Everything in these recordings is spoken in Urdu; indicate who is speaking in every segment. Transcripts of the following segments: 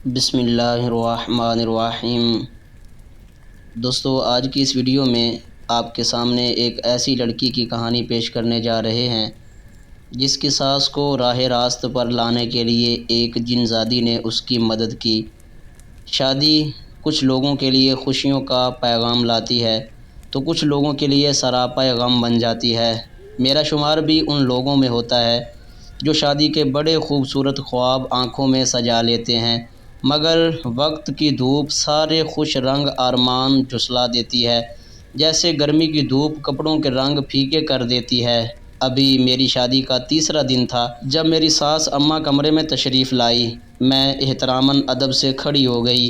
Speaker 1: بسم اللہ الرحمن الرحیم۔ دوستو، آج کی اس ویڈیو میں آپ کے سامنے ایک ایسی لڑکی کی کہانی پیش کرنے جا رہے ہیں جس کی ساس کو راہ راست پر لانے کے لیے ایک جن زادی نے اس کی مدد کی۔ شادی کچھ لوگوں کے لیے خوشیوں کا پیغام لاتی ہے تو کچھ لوگوں کے لیے سراپا غم بن جاتی ہے۔ میرا شمار بھی ان لوگوں میں ہوتا ہے جو شادی کے بڑے خوبصورت خواب آنکھوں میں سجا لیتے ہیں، مگر وقت کی دھوپ سارے خوش رنگ ارمان جھلسا دیتی ہے، جیسے گرمی کی دھوپ کپڑوں کے رنگ پھیکے کر دیتی ہے۔ ابھی میری شادی کا تیسرا دن تھا جب میری ساس اماں کمرے میں تشریف لائی۔ میں احتراماً ادب سے کھڑی ہو گئی۔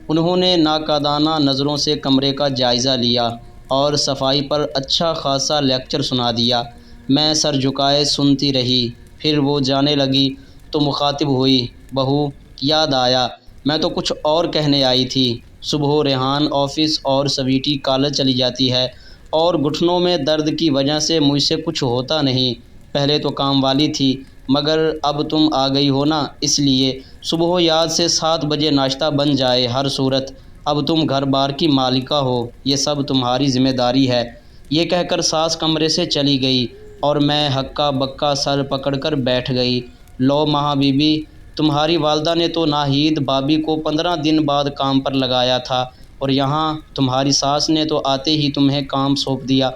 Speaker 1: انہوں نے ناقدانہ نظروں سے کمرے کا جائزہ لیا اور صفائی پر اچھا خاصا لیکچر سنا دیا۔ میں سر جھکائے سنتی رہی۔ پھر وہ جانے لگی تو مخاطب ہوئی، بہو یاد آیا، میں تو کچھ اور کہنے آئی تھی۔ صبح ریحان آفس اور سویٹی کالج چلی جاتی ہے اور گھٹنوں میں درد کی وجہ سے مجھ سے کچھ ہوتا نہیں۔ پہلے تو کام والی تھی، مگر اب تم آ گئی ہو نا، اس لیے صبح یاد سے 7 بجے ناشتہ بن جائے۔ ہر صورت اب تم گھر بار کی مالکہ ہو، یہ سب تمہاری ذمہ داری ہے۔ یہ کہہ کر ساس کمرے سے چلی گئی اور میں ہکا بکا سر پکڑ کر بیٹھ گئی۔ لو مہا بی بی، تمہاری والدہ نے تو ناہید بابی کو 15 دن بعد کام پر لگایا تھا اور یہاں تمہاری ساس نے تو آتے ہی تمہیں کام سونپ دیا۔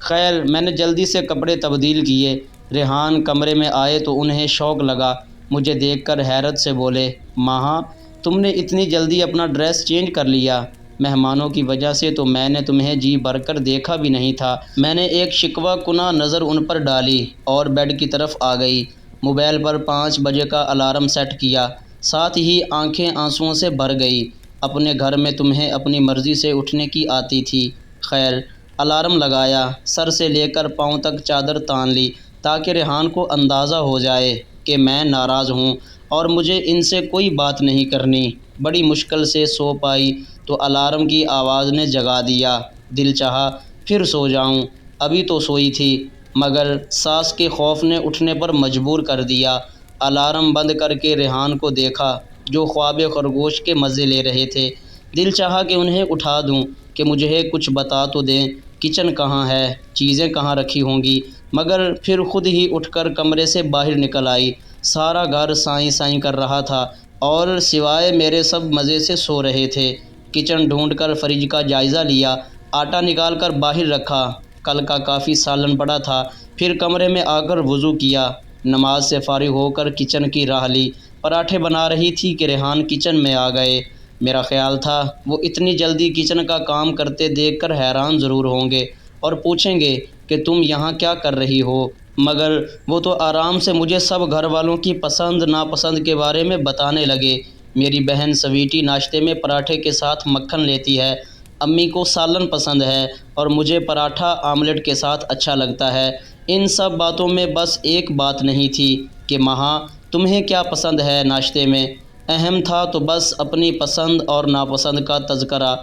Speaker 1: خیر، میں نے جلدی سے کپڑے تبدیل کیے۔ ریحان کمرے میں آئے تو انہیں شوق لگا۔ مجھے دیکھ کر حیرت سے بولے، ماہا تم نے اتنی جلدی اپنا ڈریس چینج کر لیا؟ مہمانوں کی وجہ سے تو میں نے تمہیں جی بھر کر دیکھا بھی نہیں تھا۔ میں نے ایک شکوہ کناں نظر ان پر ڈالی اور بیڈ کی طرف آ گئی۔ موبائل پر 5 بجے کا الارم سیٹ کیا، ساتھ ہی آنکھیں آنسوؤں سے بھر گئی۔ اپنے گھر میں تمہیں اپنی مرضی سے اٹھنے کی آتی تھی۔ خیر، الارم لگایا، سر سے لے کر پاؤں تک چادر تان لی تاکہ ریحان کو اندازہ ہو جائے کہ میں ناراض ہوں اور مجھے ان سے کوئی بات نہیں کرنی۔ بڑی مشکل سے سو پائی تو الارم کی آواز نے جگا دیا۔ دل چاہا پھر سو جاؤں، ابھی تو سوئی تھی، مگر ساس کے خوف نے اٹھنے پر مجبور کر دیا۔ الارم بند کر کے ریحان کو دیکھا جو خواب خرگوش کے مزے لے رہے تھے۔ دل چاہا کہ انہیں اٹھا دوں کہ مجھے کچھ بتا تو دیں، کچن کہاں ہے، چیزیں کہاں رکھی ہوں گی، مگر پھر خود ہی اٹھ کر کمرے سے باہر نکل آئی۔ سارا گھر سائیں سائیں کر رہا تھا اور سوائے میرے سب مزے سے سو رہے تھے۔ کچن ڈھونڈ کر فریج کا جائزہ لیا، آٹا نکال کر باہر رکھا، کل کا کافی سالن پڑا تھا۔ پھر کمرے میں آ کر وضو کیا، نماز سے فارغ ہو کر کچن کی راہ لی۔ پراٹھے بنا رہی تھی کہ ریحان کچن میں آ گئے۔ میرا خیال تھا وہ اتنی جلدی کچن کا کام کرتے دیکھ کر حیران ضرور ہوں گے اور پوچھیں گے کہ تم یہاں کیا کر رہی ہو، مگر وہ تو آرام سے مجھے سب گھر والوں کی پسند ناپسند کے بارے میں بتانے لگے۔ میری بہن سویٹی ناشتے میں پراٹھے کے ساتھ مکھن لیتی ہے، امی کو سالن پسند ہے اور مجھے پراٹھا آملیٹ کے ساتھ اچھا لگتا ہے۔ ان سب باتوں میں بس ایک بات نہیں تھی کہ ماہا تمہیں کیا پسند ہے ناشتے میں۔ اہم تھا تو بس اپنی پسند اور ناپسند کا تذکرہ۔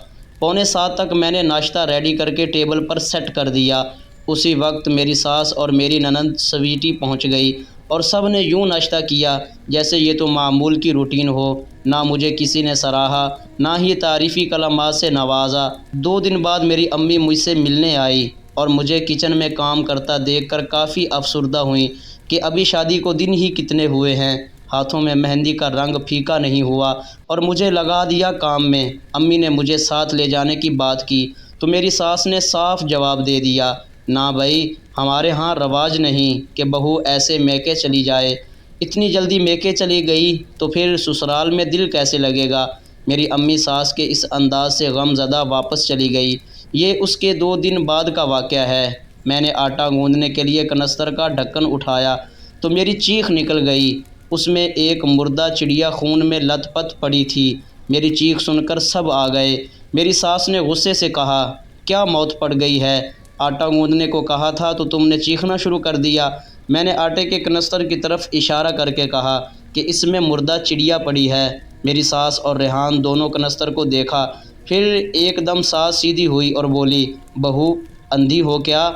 Speaker 1: 6:45 تک میں نے ناشتہ ریڈی کر کے ٹیبل پر سیٹ کر دیا۔ اسی وقت میری ساس اور میری نند سویٹی پہنچ گئی اور سب نے یوں ناشتہ کیا جیسے یہ تو معمول کی روٹین ہو۔ نہ مجھے کسی نے سراہا، نہ ہی تعریفی کلمات سے نوازا۔ 2 دن بعد میری امی مجھ سے ملنے آئی اور مجھے کچن میں کام کرتا دیکھ کر کافی افسردہ ہوئیں کہ ابھی شادی کو دن ہی کتنے ہوئے ہیں، ہاتھوں میں مہندی کا رنگ پھیکا نہیں ہوا اور مجھے لگا دیا کام میں۔ امی نے مجھے ساتھ لے جانے کی بات کی تو میری ساس نے صاف جواب دے دیا، نہ بھائی، ہمارے ہاں رواج نہیں کہ بہو ایسے میکے چلی جائے۔ اتنی جلدی میکے چلی گئی تو پھر سسرال میں دل کیسے لگے گا۔ میری امی ساس کے اس انداز سے غم زدہ واپس چلی گئی۔ یہ اس کے 2 دن بعد کا واقعہ ہے۔ میں نے آٹا گوندنے کے لیے کنستر کا ڈھکن اٹھایا تو میری چیخ نکل گئی۔ اس میں ایک مردہ چڑیا خون میں لت پت پڑی تھی۔ میری چیخ سن کر سب آ گئے۔ میری ساس نے غصے سے کہا، کیا موت پڑ گئی ہے؟ آٹا گوندنے کو کہا تھا تو تم نے چیخنا شروع کر دیا۔ میں نے آٹے کے کنستر کی طرف اشارہ کر کے کہا کہ اس میں مردہ چڑیا پڑی ہے۔ میری ساس اور ریحان دونوں کنستر کو دیکھا، پھر ایک دم ساس سیدھی ہوئی اور بولی، بہو اندھی ہو کیا؟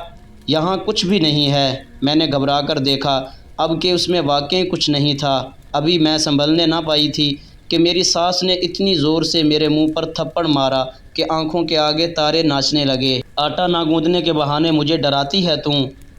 Speaker 1: یہاں کچھ بھی نہیں ہے۔ میں نے گھبرا کر دیکھا اب کہ اس میں واقعی کچھ نہیں تھا۔ ابھی میں سنبھلنے نہ پائی تھی کہ میری ساس نے اتنی زور سے میرے منہ پر تھپڑ مارا کہ آنکھوں کے آگے تارے ناچنے لگے۔ آٹا نہ گوندنے کے بہانے مجھے ڈراتی ہے تم۔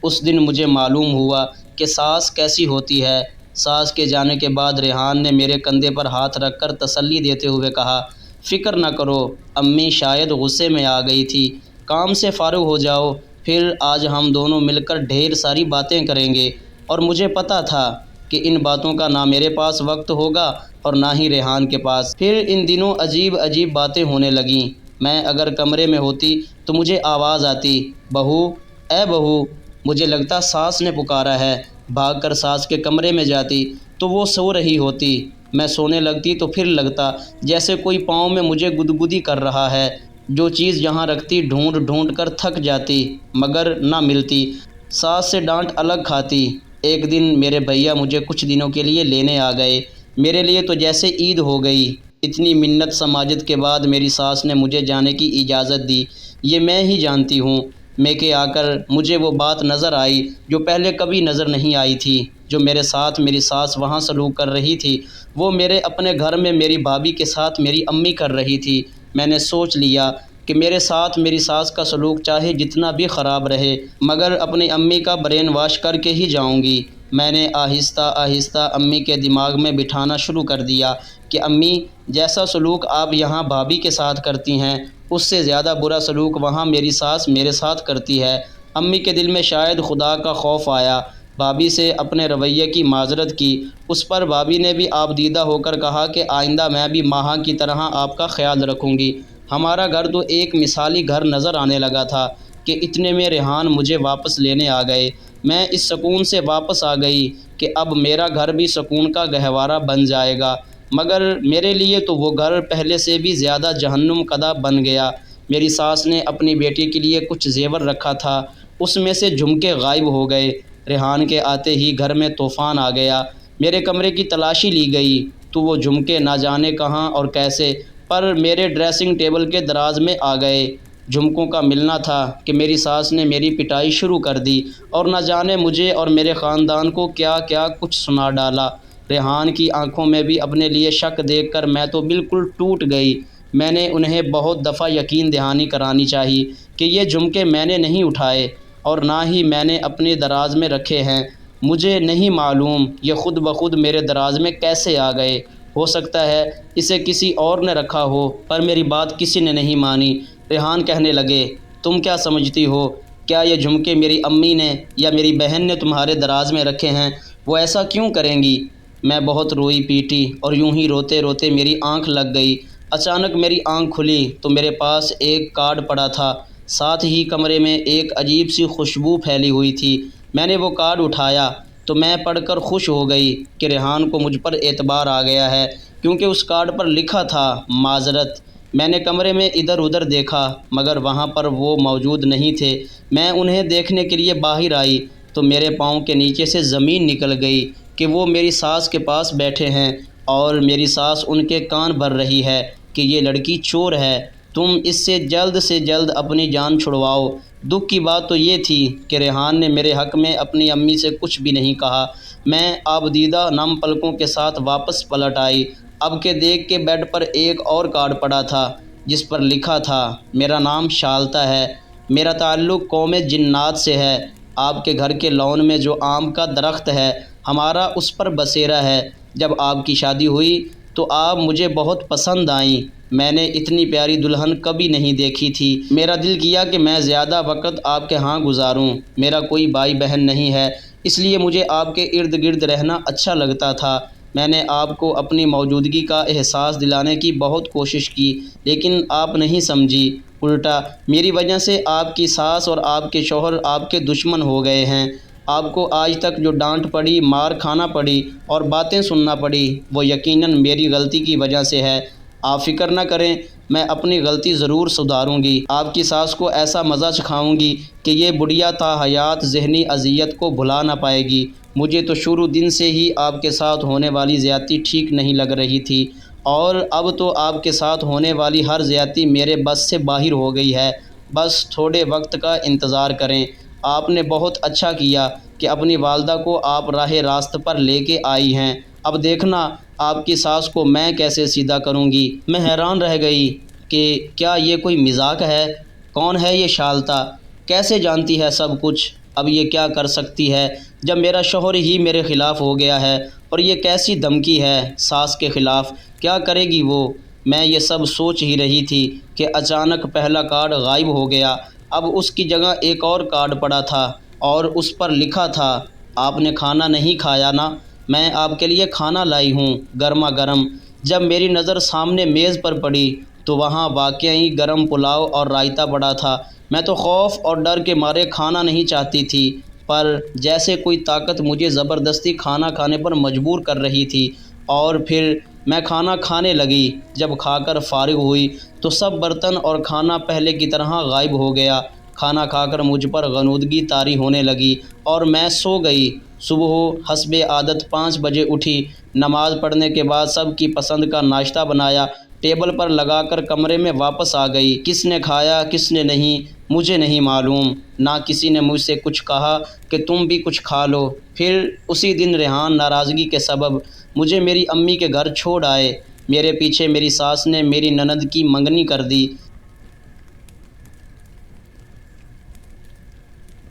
Speaker 1: اس دن مجھے معلوم ہوا کہ ساس کیسی ہوتی ہے۔ ساس کے جانے کے بعد ریحان نے میرے کندھے پر ہاتھ رکھ کر تسلی دیتے ہوئے کہا، فکر نہ کرو، امی شاید غصے میں آ گئی تھی، کام سے فارغ ہو جاؤ، پھر آج ہم دونوں مل کر ڈھیر ساری باتیں کریں گے۔ اور مجھے پتہ تھا کہ ان باتوں کا نہ میرے پاس وقت ہوگا اور نہ ہی ریحان کے پاس۔ پھر ان دنوں عجیب عجیب باتیں ہونے لگیں۔ میں اگر کمرے میں ہوتی تو مجھے آواز آتی، بہو، اے بہو، مجھے لگتا ساس نے پکارا ہے۔ بھاگ کر ساس کے کمرے میں جاتی تو وہ سو رہی ہوتی۔ میں سونے لگتی تو پھر لگتا جیسے کوئی پاؤں میں مجھے گدگدی کر رہا ہے۔ جو چیز جہاں رکھتی ڈھونڈ ڈھونڈ کر تھک جاتی مگر نہ ملتی۔ ساس سے ڈانٹ الگ کھاتی۔ ایک دن میرے بھیا مجھے کچھ دنوں کے لیے لینے آ گئے۔ میرے لیے تو جیسے عید ہو گئی۔ اتنی منت سماجت کے بعد میری ساس نے مجھے جانے کی اجازت دی۔ یہ میں ہی جانتی ہوں۔ میکے آ کر مجھے وہ بات نظر آئی جو پہلے کبھی نظر نہیں آئی تھی۔ جو میرے ساتھ میری ساس وہاں سلوک کر رہی تھی وہ میرے اپنے گھر میں میری بھابھی کے ساتھ میری امی کر رہی تھی۔ میں نے سوچ لیا کہ میرے ساتھ میری ساس کا سلوک چاہے جتنا بھی خراب رہے مگر اپنی امی کا برین واش کر کے ہی جاؤں گی۔ میں نے آہستہ آہستہ امی کے دماغ میں بٹھانا شروع کر دیا کہ امی، جیسا سلوک آپ یہاں بھابھی کے ساتھ کرتی ہیں اس سے زیادہ برا سلوک وہاں میری ساس میرے ساتھ کرتی ہے۔ امی کے دل میں شاید خدا کا خوف آیا۔ بھابھی سے اپنے رویے کی معذرت کی۔ اس پر بھابھی نے بھی آبدیدہ ہو کر کہا کہ آئندہ میں بھی ماں کی طرح آپ کا خیال رکھوں گی۔ ہمارا گھر تو ایک مثالی گھر نظر آنے لگا تھا کہ اتنے میں ریحان مجھے واپس لینے آ گئے۔ میں اس سکون سے واپس آ گئی کہ اب میرا گھر بھی سکون کا گہوارہ بن جائے گا، مگر میرے لیے تو وہ گھر پہلے سے بھی زیادہ جہنم کدہ بن گیا۔ میری ساس نے اپنی بیٹی کے لیے کچھ زیور رکھا تھا، اس میں سے جھمکے غائب ہو گئے۔ ریحان کے آتے ہی گھر میں طوفان آ گیا۔ میرے کمرے کی تلاشی لی گئی تو وہ جھمکے نہ جانے کہاں اور کیسے پر میرے ڈریسنگ ٹیبل کے دراز میں آ گئے۔ جھمکوں کا ملنا تھا کہ میری ساس نے میری پٹائی شروع کر دی اور نہ جانے مجھے اور میرے خاندان کو کیا کیا کچھ سنا ڈالا۔ ریحان کی آنکھوں میں بھی اپنے لیے شک دیکھ کر میں تو بالکل ٹوٹ گئی۔ میں نے انہیں بہت دفعہ یقین دہانی کرانی چاہی کہ یہ جھمکے میں نے نہیں اٹھائے اور نہ ہی میں نے اپنے دراز میں رکھے ہیں۔ مجھے نہیں معلوم یہ خود بخود میرے دراز میں کیسے آ گئے۔ ہو سکتا ہے اسے کسی اور نے رکھا ہو پر میری بات کسی نے نہیں مانی۔ ریحان کہنے لگے، تم کیا سمجھتی ہو؟ کیا یہ جھمکے میری امی نے یا میری بہن نے تمہارے دراز میں رکھے ہیں؟ وہ ایسا کیوں کریں گی؟ میں بہت روئی پیٹی اور یوں ہی روتے روتے میری آنکھ لگ گئی۔ اچانک میری آنکھ کھلی تو میرے پاس ایک کارڈ پڑا تھا، ساتھ ہی کمرے میں ایک عجیب سی خوشبو پھیلی ہوئی تھی۔ میں نے وہ کارڈ اٹھایا تو میں پڑھ کر خوش ہو گئی کہ ریحان کو مجھ پر اعتبار آ گیا ہے، کیونکہ اس کارڈ پر لکھا تھا معذرت۔ میں نے کمرے میں ادھر ادھر دیکھا مگر وہاں پر وہ موجود نہیں تھے۔ میں انہیں دیکھنے کے لیے باہر آئی تو میرے پاؤں کے نیچے سے زمین نکل گئی کہ وہ میری ساس کے پاس بیٹھے ہیں اور میری ساس ان کے کان بھر رہی ہے کہ یہ لڑکی چور ہے، تم اس سے جلد اپنی جان چھڑواؤ۔ دکھ کی بات تو یہ تھی کہ ریحان نے میرے حق میں اپنی امی سے کچھ بھی نہیں کہا۔ میں آبدیدہ نم پلکوں کے ساتھ واپس پلٹ آئی۔ اب کے دیکھ کے بیڈ پر ایک اور کارڈ پڑا تھا جس پر لکھا تھا، میرا نام شالتا ہے، میرا تعلق قوم جنات سے ہے، آپ کے گھر کے لان میں جو آم کا درخت ہے ہمارا اس پر بسیرا ہے۔ جب آپ کی شادی ہوئی تو آپ مجھے بہت پسند آئیں۔ میں نے اتنی پیاری دلہن کبھی نہیں دیکھی تھی۔ میرا دل کیا کہ میں زیادہ وقت آپ کے ہاں گزاروں۔ میرا کوئی بھائی بہن نہیں ہے، اس لیے مجھے آپ کے ارد گرد رہنا اچھا لگتا تھا۔ میں نے آپ کو اپنی موجودگی کا احساس دلانے کی بہت کوشش کی لیکن آپ نہیں سمجھی، الٹا میری وجہ سے آپ کی ساس اور آپ کے شوہر آپ کے دشمن ہو گئے ہیں۔ آپ کو آج تک جو ڈانٹ پڑی، مار کھانا پڑی اور باتیں سننا پڑی وہ یقیناً میری غلطی کی وجہ سے ہے۔ آپ فکر نہ کریں، میں اپنی غلطی ضرور سدھاروں گی۔ آپ کی ساس کو ایسا مزہ چکھاؤں گی کہ یہ بڑھیا تا حیات ذہنی اذیت کو بھلا نہ پائے گی۔ مجھے تو شروع دن سے ہی آپ کے ساتھ ہونے والی زیادتی ٹھیک نہیں لگ رہی تھی اور اب تو آپ کے ساتھ ہونے والی ہر زیادتی میرے بس سے باہر ہو گئی ہے۔ بس تھوڑے وقت کا انتظار کریں۔ آپ نے بہت اچھا کیا کہ اپنی والدہ کو آپ راہ راست پر لے کے آئی ہیں۔ اب دیکھنا آپ کی ساس کو میں کیسے سیدھا کروں گی؟ میں حیران رہ گئی کہ کیا یہ کوئی مذاق ہے؟ کون ہے یہ شالتا؟ کیسے جانتی ہے سب کچھ؟ اب یہ کیا کر سکتی ہے جب میرا شوہر ہی میرے خلاف ہو گیا ہے؟ اور یہ کیسی دھمکی ہے ساس کے خلاف؟ کیا کرے گی وہ؟ میں یہ سب سوچ ہی رہی تھی کہ اچانک پہلا کارڈ غائب ہو گیا۔ اب اس کی جگہ ایک اور کارڈ پڑا تھا اور اس پر لکھا تھا، آپ نے کھانا نہیں کھایا نا؟ میں آپ کے لیے کھانا لائی ہوں گرما گرم۔ جب میری نظر سامنے میز پر پڑی تو وہاں واقعی گرم پلاؤ اور رائتہ پڑا تھا۔ میں تو خوف اور ڈر کے مارے کھانا نہیں چاہتی تھی، پر جیسے کوئی طاقت مجھے زبردستی کھانا کھانے پر مجبور کر رہی تھی، اور پھر میں کھانا کھانے لگی۔ جب کھا کر فارغ ہوئی تو سب برتن اور کھانا پہلے کی طرح غائب ہو گیا۔ کھانا کھا کر مجھ پر غنودگی طاری ہونے لگی اور میں سو گئی۔ صبح حسب عادت 5 بجے اٹھی، نماز پڑھنے کے بعد سب کی پسند کا ناشتہ بنایا، ٹیبل پر لگا کر کمرے میں واپس آ گئی۔ کس نے کھایا کس نے نہیں مجھے نہیں معلوم، نہ کسی نے مجھ سے کچھ کہا کہ تم بھی کچھ کھا لو۔ پھر اسی دن ریحان ناراضگی کے سبب مجھے میری امی کے گھر چھوڑ آئے۔ میرے پیچھے میری ساس نے میری نند کی منگنی کر دی۔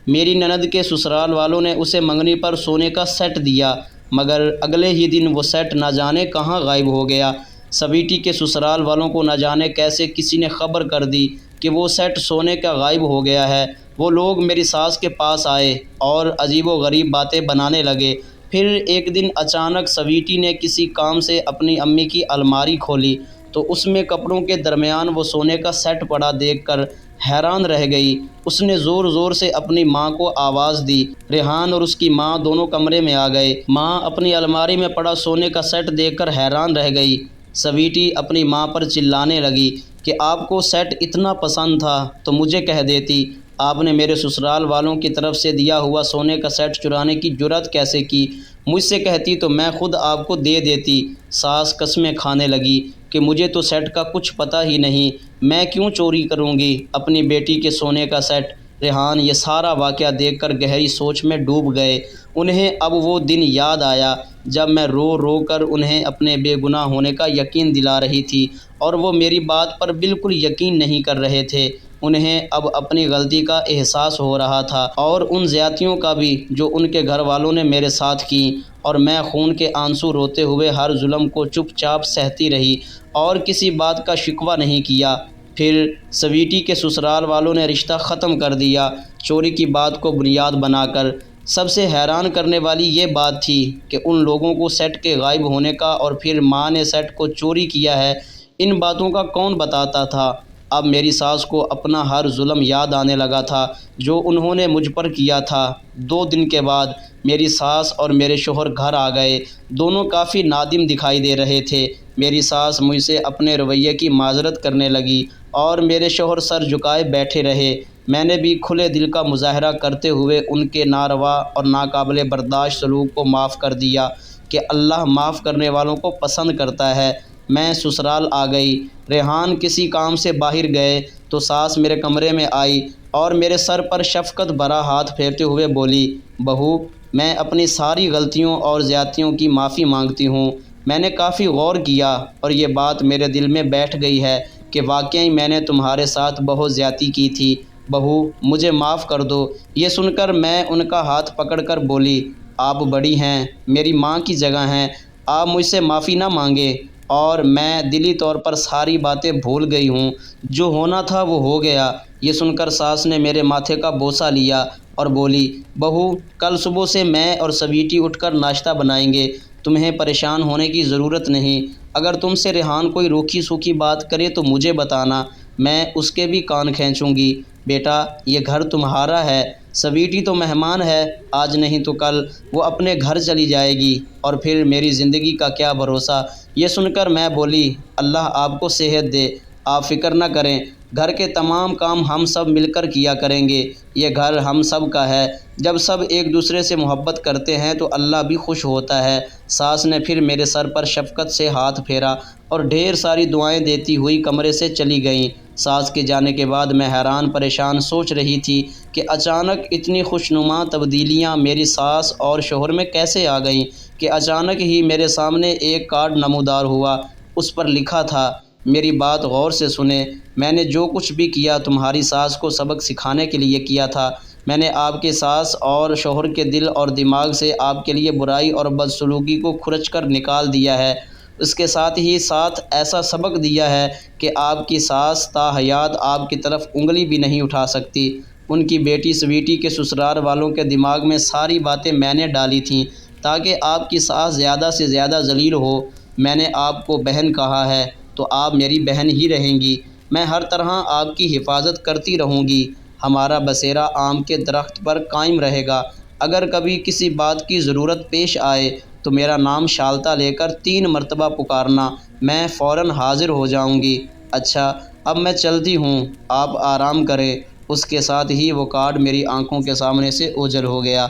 Speaker 1: میری نند کے سسرال والوں نے اسے منگنی پر سونے کا سیٹ دیا، مگر اگلے ہی دن وہ سیٹ نہ جانے کہاں غائب ہو گیا۔ سویٹی کے سسرال والوں کو نہ جانے کیسے کسی نے خبر کر دی کہ وہ سیٹ سونے کا غائب ہو گیا ہے۔ وہ لوگ میری ساس کے پاس آئے اور عجیب و غریب باتیں بنانے لگے۔ پھر ایک دن اچانک سویٹی نے کسی کام سے اپنی امی کی الماری کھولی تو اس میں کپڑوں کے درمیان وہ سونے کا سیٹ پڑا دیکھ کر حیران رہ گئی۔ اس نے زور زور سے اپنی ماں کو آواز دی۔ ریحان اور اس کی ماں دونوں کمرے میں آ گئے۔ ماں اپنی الماری میں پڑا سونے کا سیٹ دیکھ کر حیران رہ گئی۔ سویٹی اپنی ماں پر چلانے لگی کہ آپ کو سیٹ اتنا پسند تھا تو مجھے کہہ دیتی، آپ نے میرے سسرال والوں کی طرف سے دیا ہوا سونے کا سیٹ چرانے کی جرأت کیسے کی؟ مجھ سے کہتی تو میں خود آپ کو دے دیتی۔ ساس قسمیں کھانے لگی کہ مجھے تو سیٹ کا کچھ پتہ ہی نہیں، میں کیوں چوری کروں گی اپنی بیٹی کے سونے کا سیٹ؟ ریحان یہ سارا واقعہ دیکھ کر گہری سوچ میں ڈوب گئے۔ انہیں اب وہ دن یاد آیا جب میں رو رو کر انہیں اپنے بے گناہ ہونے کا یقین دلا رہی تھی اور وہ میری بات پر بالکل یقین نہیں کر رہے تھے۔ انہیں اب اپنی غلطی کا احساس ہو رہا تھا اور ان زیادتیوں کا بھی جو ان کے گھر والوں نے میرے ساتھ کی، اور میں خون کے آنسو روتے ہوئے ہر ظلم کو چپ چاپ سہتی رہی اور کسی بات کا شکوہ نہیں کیا۔ پھر سویٹی کے سسرال والوں نے رشتہ ختم کر دیا، چوری کی بات کو بنیاد بنا کر۔ سب سے حیران کرنے والی یہ بات تھی کہ ان لوگوں کو سیٹ کے غائب ہونے کا اور پھر ماں نے سیٹ کو چوری کیا ہے، ان باتوں کا کون بتاتا تھا؟ اب میری ساس کو اپنا ہر ظلم یاد آنے لگا تھا جو انہوں نے مجھ پر کیا تھا۔ 2 دن کے بعد میری ساس اور میرے شوہر گھر آ گئے۔ دونوں کافی نادم دکھائی دے رہے تھے۔ میری ساس مجھ سے اپنے رویے کی معذرت کرنے لگی اور میرے شوہر سر جھکائے بیٹھے رہے۔ میں نے بھی کھلے دل کا مظاہرہ کرتے ہوئے ان کے ناروا اور ناقابل برداشت سلوک کو معاف کر دیا کہ اللہ معاف کرنے والوں کو پسند کرتا ہے۔ میں سسرال آ گئی۔ ریحان کسی کام سے باہر گئے تو ساس میرے کمرے میں آئی اور میرے سر پر شفقت بھرا ہاتھ پھیرتے ہوئے بولی، بہو میں اپنی ساری غلطیوں اور زیادتیوں کی معافی مانگتی ہوں۔ میں نے کافی غور کیا اور یہ بات میرے دل میں بیٹھ گئی ہے کہ واقعی میں نے تمہارے ساتھ بہت زیادتی کی تھی، بہو مجھے معاف کر دو۔ یہ سن کر میں ان کا ہاتھ پکڑ کر بولی، آپ بڑی ہیں، میری ماں کی جگہ ہیں، آپ مجھ سے معافی نہ مانگے، اور میں دلی طور پر ساری باتیں بھول گئی ہوں، جو ہونا تھا وہ ہو گیا۔ یہ سن کر ساس نے میرے ماتھے کا بوسہ لیا اور بولی، بہو کل صبح سے میں اور سویٹی اٹھ کر ناشتہ بنائیں گے، تمہیں پریشان ہونے کی ضرورت نہیں۔ اگر تم سے ریحان کوئی روکھی سوکھی بات کرے تو مجھے بتانا، میں اس کے بھی کان کھینچوں گی۔ بیٹا یہ گھر تمہارا ہے، سویٹی تو مہمان ہے، آج نہیں تو کل وہ اپنے گھر چلی جائے گی، اور پھر میری زندگی کا کیا بھروسہ؟ یہ سن کر میں بولی، اللہ آپ کو صحت دے، آپ فکر نہ کریں، گھر کے تمام کام ہم سب مل کر کیا کریں گے، یہ گھر ہم سب کا ہے، جب سب ایک دوسرے سے محبت کرتے ہیں تو اللہ بھی خوش ہوتا ہے۔ ساس نے پھر میرے سر پر شفقت سے ہاتھ پھیرا اور ڈھیر ساری دعائیں دیتی ہوئی کمرے سے چلی گئیں۔ ساس کے جانے کے بعد میں حیران پریشان سوچ رہی تھی کہ اچانک اتنی خوشنما تبدیلیاں میری ساس اور شوہر میں کیسے آ گئیں۔ کہ اچانک ہی میرے سامنے ایک کارڈ نمودار ہوا۔ اس پر لکھا تھا، میری بات غور سے سنیں، میں نے جو کچھ بھی کیا تمہاری ساس کو سبق سکھانے کے لیے کیا تھا۔ میں نے آپ کے ساس اور شوہر کے دل اور دماغ سے آپ کے لیے برائی اور بدسلوکی کو کھرچ کر نکال دیا ہے۔ اس کے ساتھ ہی ساتھ ایسا سبق دیا ہے کہ آپ کی ساس تا حیات آپ کی طرف انگلی بھی نہیں اٹھا سکتی۔ ان کی بیٹی سویٹی کے سسرال والوں کے دماغ میں ساری باتیں میں نے ڈالی تھیں تاکہ آپ کی ساس زیادہ سے زیادہ ذلیل ہو۔ میں نے آپ کو بہن کہا ہے تو آپ میری بہن ہی رہیں گی۔ میں ہر طرح آپ کی حفاظت کرتی رہوں گی۔ ہمارا بسیرا آم کے درخت پر قائم رہے گا۔ اگر کبھی کسی بات کی ضرورت پیش آئے تو میرا نام شالتا لے کر 3 مرتبہ پکارنا، میں فوراً حاضر ہو جاؤں گی۔ اچھا، اب میں چلتی ہوں، آپ آرام کریں۔ اس کے ساتھ ہی وہ کارڈ میری آنکھوں کے سامنے سے اوجھل ہو گیا۔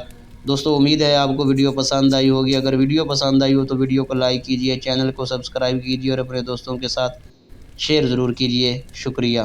Speaker 1: دوستو، امید ہے آپ کو ویڈیو پسند آئی ہوگی۔ اگر ویڈیو پسند آئی ہو تو ویڈیو کو لائک کیجیے، چینل کو سبسکرائب کیجیے اور اپنے دوستوں کے ساتھ شیئر ضرور کیجیے۔ شکریہ۔